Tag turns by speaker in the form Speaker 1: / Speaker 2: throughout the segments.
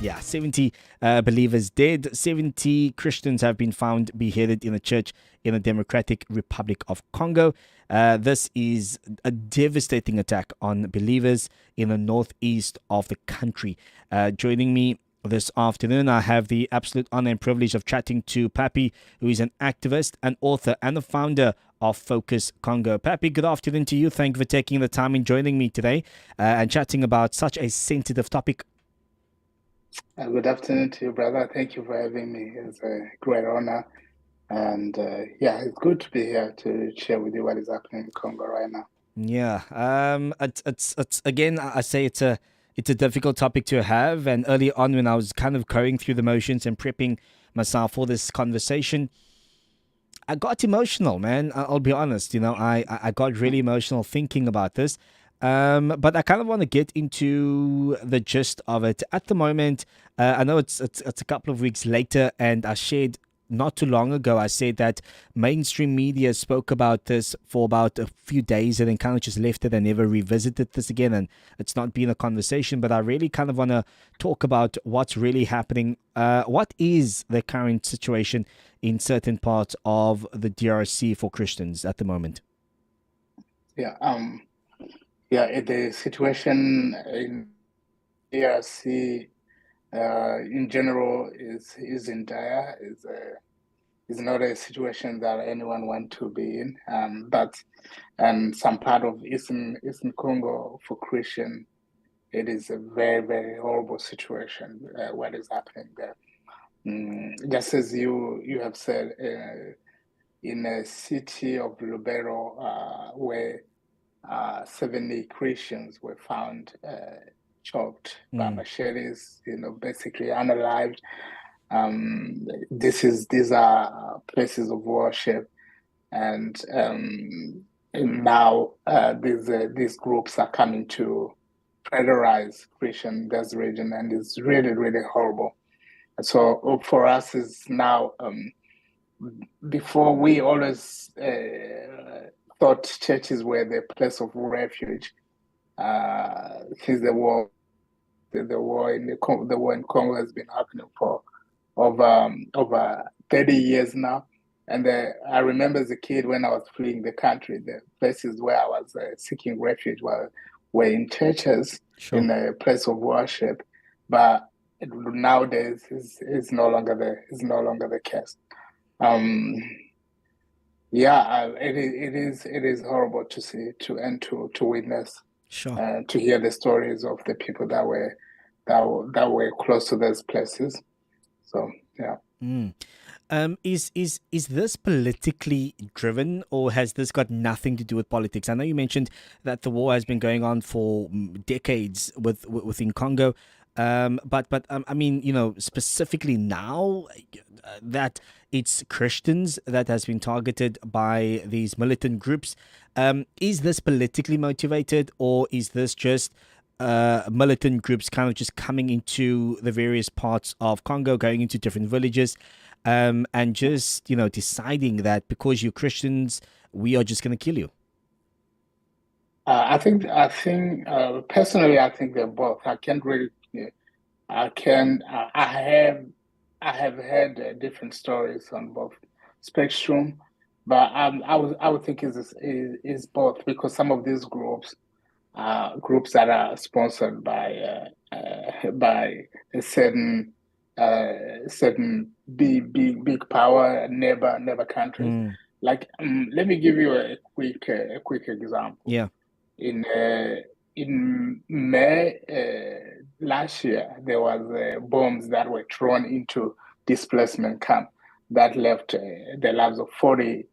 Speaker 1: Yeah, 70 believers dead. 70 Christians have been found beheaded in a church in the Democratic Republic of Congo. This is a devastating attack on believers in the northeast of the country. Joining me this afternoon, I have the absolute honor and privilege of chatting to Pappy, who is an activist, an author, and the founder of Focus Congo. Pappy, good afternoon to you. Thank you for taking the time and joining me today and chatting about such a sensitive topic.
Speaker 2: Good afternoon to you, brother. Thank you for having me. It's a great honor. And it's good to be here to share with you what is happening in Congo right now.
Speaker 1: Yeah. It's again, I say it's a difficult topic to have. And early on, when I was kind of going through the motions and prepping myself for this conversation, I got emotional, man. I'll be honest. I got really emotional thinking about this. But I kind of want to get into the gist of it at the moment. I know it's a couple of weeks later, and I shared not too long ago. I said that mainstream media spoke about this for about a few days and then kind of just left it and never revisited this again. And it's not been a conversation, but I really kind of want to talk about what's really happening. What is the current situation in certain parts of the DRC for Christians at the moment?
Speaker 2: Yeah, the situation in DRC in general is in dire. Is not a situation that anyone want to be in. And some part of Eastern Congo for Christian, it is a very, very horrible situation. What is happening there? Just as you have said, in a city of Lubero, where 70 Christians were found choked by machetes, basically unalived. These are places of worship, and now these groups are coming to terrorize Christian in this region, and it's really, really horrible. So for us is now, before we always thought churches were the place of refuge. Since the war in Congo has been happening for over 30 years now. And I remember as a kid when I was fleeing the country, the places where I was seeking refuge were in churches,
Speaker 1: Sure.
Speaker 2: in a place of worship. But nowadays is no longer the case. It is horrible to see to witness,
Speaker 1: Sure.
Speaker 2: to hear the stories of the people that were close to those places. So yeah.
Speaker 1: Is this politically driven, or has this got nothing to do with politics? I know you mentioned that the war has been going on for decades within Congo, but I mean, specifically now that it's Christians that has been targeted by these militant groups. Is this politically motivated, or is this just militant groups kind of just coming into the various parts of Congo, going into different villages, and just deciding that because you're Christians, we are just going to kill you?
Speaker 2: I think personally, I think they're both. I can't really. I can. I have heard different stories on both spectrum, but I would think is both, because some of these groups that are sponsored by a certain big power neighbor countries. Like, let me give you a quick example.
Speaker 1: Yeah.
Speaker 2: In May last year, there was bombs that were thrown into displacement camp that left the lives of 40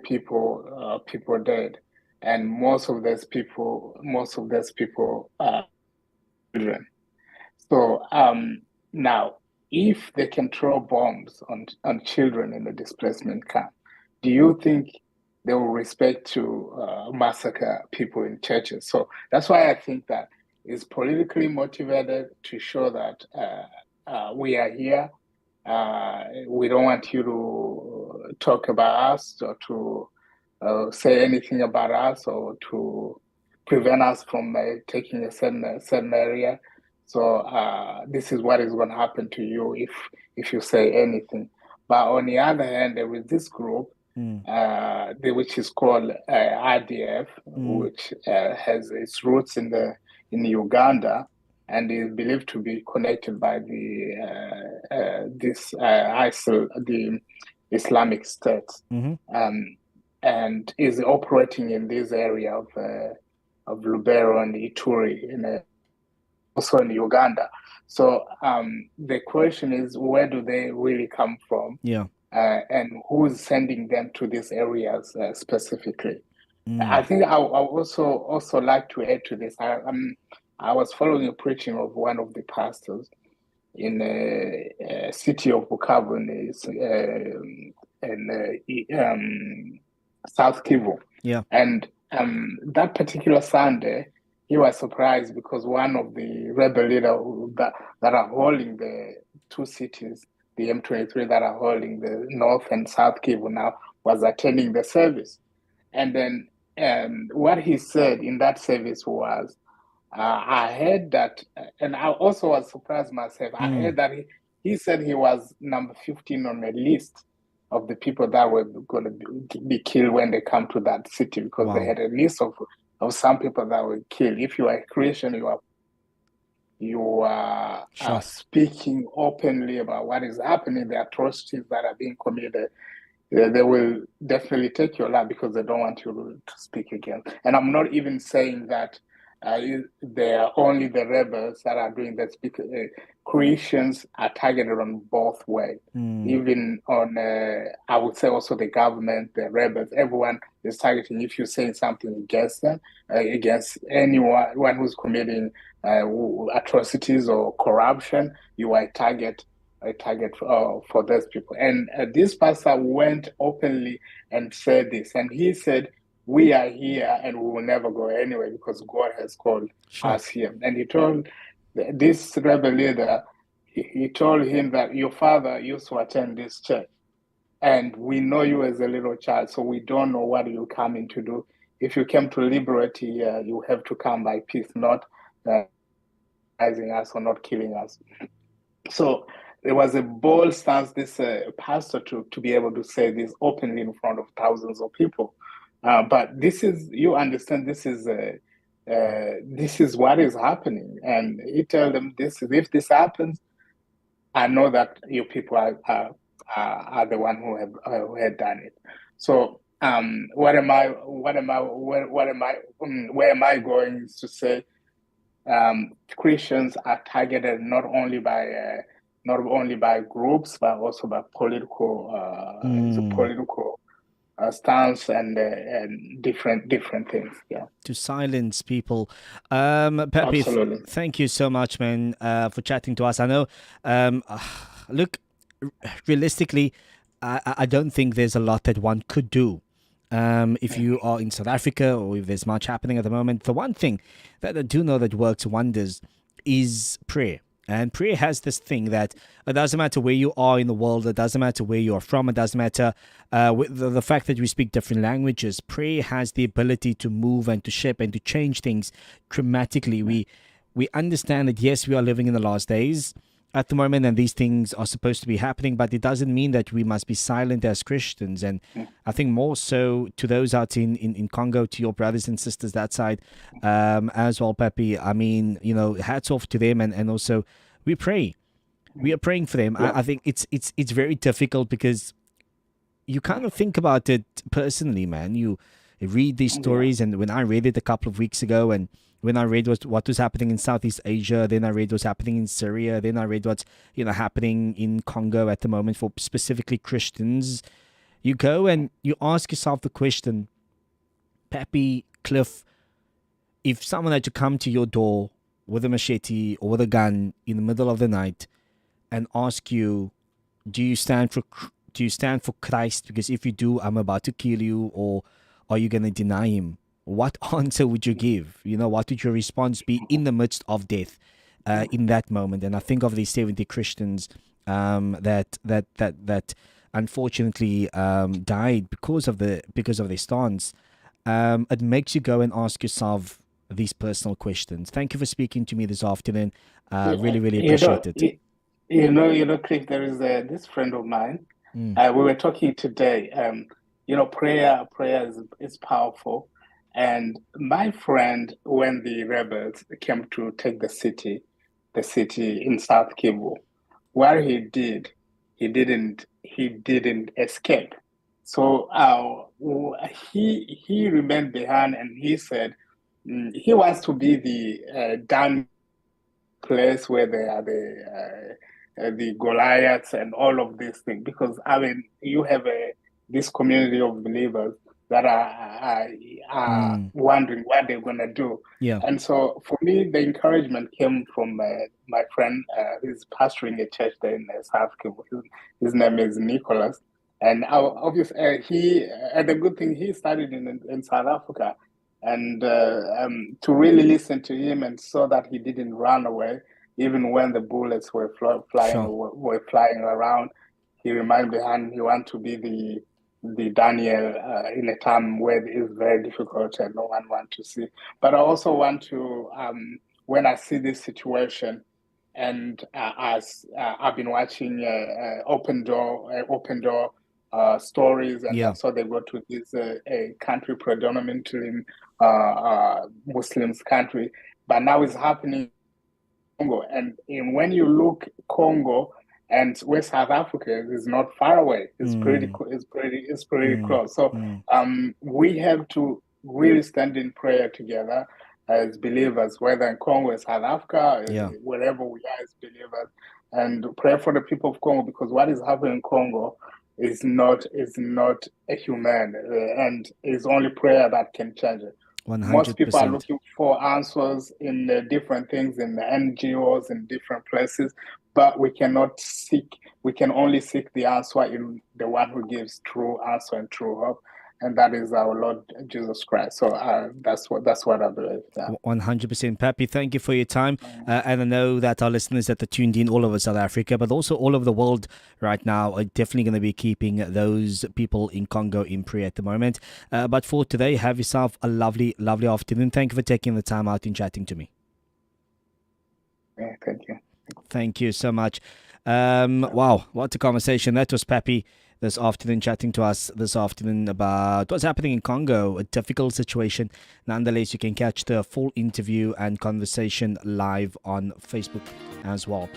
Speaker 2: people dead, and most of those people are children. So now, if they can throw bombs on children in the displacement camp, do you think they will respect to massacre people in churches? So that's why I think that it's politically motivated to show that we are here. We don't want you to talk about us, or to say anything about us, or to prevent us from taking a certain area. So this is what is going to happen to you if you say anything. But on the other hand, there is this group,
Speaker 1: Mm.
Speaker 2: which is called RDF,
Speaker 1: Mm.
Speaker 2: which has its roots in Uganda, and is believed to be connected by the Islamic State,
Speaker 1: Mm-hmm.
Speaker 2: um, and is operating in this area of Lubero and Ituri also in Uganda. So the question is, where do they really come from,
Speaker 1: Yeah.
Speaker 2: and who is sending them to these areas specifically? I
Speaker 1: Mm.
Speaker 2: think I also like to add to this. I was following a preaching of one of the pastors in a city of Bukavu in South Kivu,
Speaker 1: Yeah.
Speaker 2: and that particular Sunday, he was surprised because one of the rebel leaders that are holding the two cities, the M23 that are holding the North and South Kivu now, was attending the service. And then what he said in that service was, I heard that, and I also was surprised myself. I
Speaker 1: Mm.
Speaker 2: heard that he said he was number 15 on the list of the people that were going to be killed when they come to that city, because they
Speaker 1: Wow.
Speaker 2: had a list of some people that were killed. If you are a Christian, you are
Speaker 1: Sure.
Speaker 2: speaking openly about what is happening, the atrocities that are being committed. They will definitely take your life because they don't want you to speak again. And I'm not even saying that they are only the rebels that are doing that. Christians are targeted on both ways.
Speaker 1: Mm.
Speaker 2: Even on, I would say also the government, the rebels, everyone is targeting. If you're saying something against them, against anyone who's committing atrocities or corruption, you are a target for those people. And this pastor went openly and said this, and he said, "We are here, and we will never go anywhere because God has called
Speaker 1: Sure.
Speaker 2: us here." And he told this rebel leader, he told him that your father used to attend this church, and we know you as a little child, so we don't know what you're coming to do. If you came to liberate here, you have to come by peace, not rising us or not killing us. So it was a bold stance, this pastor, to be able to say this openly in front of thousands of people. But you understand, this is what is happening. And he tell them this: if this happens, I know that you people are the one who had done it. So where am I going is to say Christians are targeted not only by groups but also by
Speaker 1: Mm.
Speaker 2: political stance and different things. Yeah,
Speaker 1: To silence people. Pappy,
Speaker 2: absolutely.
Speaker 1: thank you so much, man, for chatting to us. I know, look, realistically, I don't think there's a lot that one could do. If you are in South Africa or if there's much happening at the moment, the one thing that I do know that works wonders is prayer. And prayer has this thing that it doesn't matter where you are in the world, it doesn't matter where you are from, it doesn't matter with the fact that we speak different languages. Prayer has the ability to move and to shape and to change things dramatically. We understand that yes, we are living in the last days at the moment and these things are supposed to be happening, but it doesn't mean that we must be silent as Christians. And I think more so to those out in Congo, to your brothers and sisters that side as well, Pappy. I mean, hats off to them, and also we pray. We are praying for them.
Speaker 2: Yeah,
Speaker 1: I think it's very difficult because you kind of think about it personally, man. You read these
Speaker 2: yeah,
Speaker 1: stories, and when I read it a couple of weeks ago, and when I read what was happening in Southeast Asia, then I read what's happening in Syria, then I read what's happening in Congo at the moment for specifically Christians. You go and you ask yourself the question, Pappy, Cliff, if someone had to come to your door with a machete or with a gun in the middle of the night and ask you, do you stand for Christ? Because if you do, I'm about to kill you, or are you going to deny him? What answer would you give? What would your response be in the midst of death, in that moment? And I think of these 70 Christians that unfortunately died because of their stance. It makes you go and ask yourself these personal questions. Thank you for speaking to me this afternoon. Really appreciate it.
Speaker 2: Cliff, there is this friend of mine.
Speaker 1: Mm.
Speaker 2: We were talking today. Prayer is powerful. And my friend, when the rebels came to take the city in South Kivu, what he didn't escape. So he remained behind, and he said he wants to be the down place where there are the Goliaths and all of these things. Because I mean, you have this community of believers that are wondering what they're gonna do.
Speaker 1: Yeah.
Speaker 2: And so for me, the encouragement came from my friend who's pastoring a church there in South Kivu. His name is Nicholas. And obviously, the good thing, he studied in South Africa. And to really listen to him and so that he didn't run away, even when the bullets were flying around, he remained behind. He wanted to be the Daniel in a time where it is very difficult and no one wants to see. But I also want to, when I see this situation, and as I've been watching open door stories, and so they go to this a country predominantly Muslims country, but now it's happening in Congo. And when you look Congo and West South Africa is not far away. It's pretty close. So we have to really stand in prayer together as believers, whether in Congo or South Africa, wherever we are as believers, and pray for the people of Congo, because what is happening in Congo is not a human, and it's only prayer that can change it.
Speaker 1: 100%.
Speaker 2: Most people are looking for answers in different things, in the NGOs, in different places, but we can only seek the answer in the one who gives true answer and true hope, and that is our Lord Jesus Christ. So that's what I believe.
Speaker 1: 100%. Pappy, thank you for your time. And I know that our listeners that are tuned in all over South Africa, but also all over the world right now, are definitely going to be keeping those people in Congo in prayer at the moment. But for today, have yourself a lovely afternoon. Thank you for taking the time out and chatting to me.
Speaker 2: Yeah, thank you.
Speaker 1: Thank you so much. Wow, what a conversation. That was Pappy this afternoon, chatting to us this afternoon about what's happening in Congo, a difficult situation. Nonetheless, you can catch the full interview and conversation live on Facebook as well.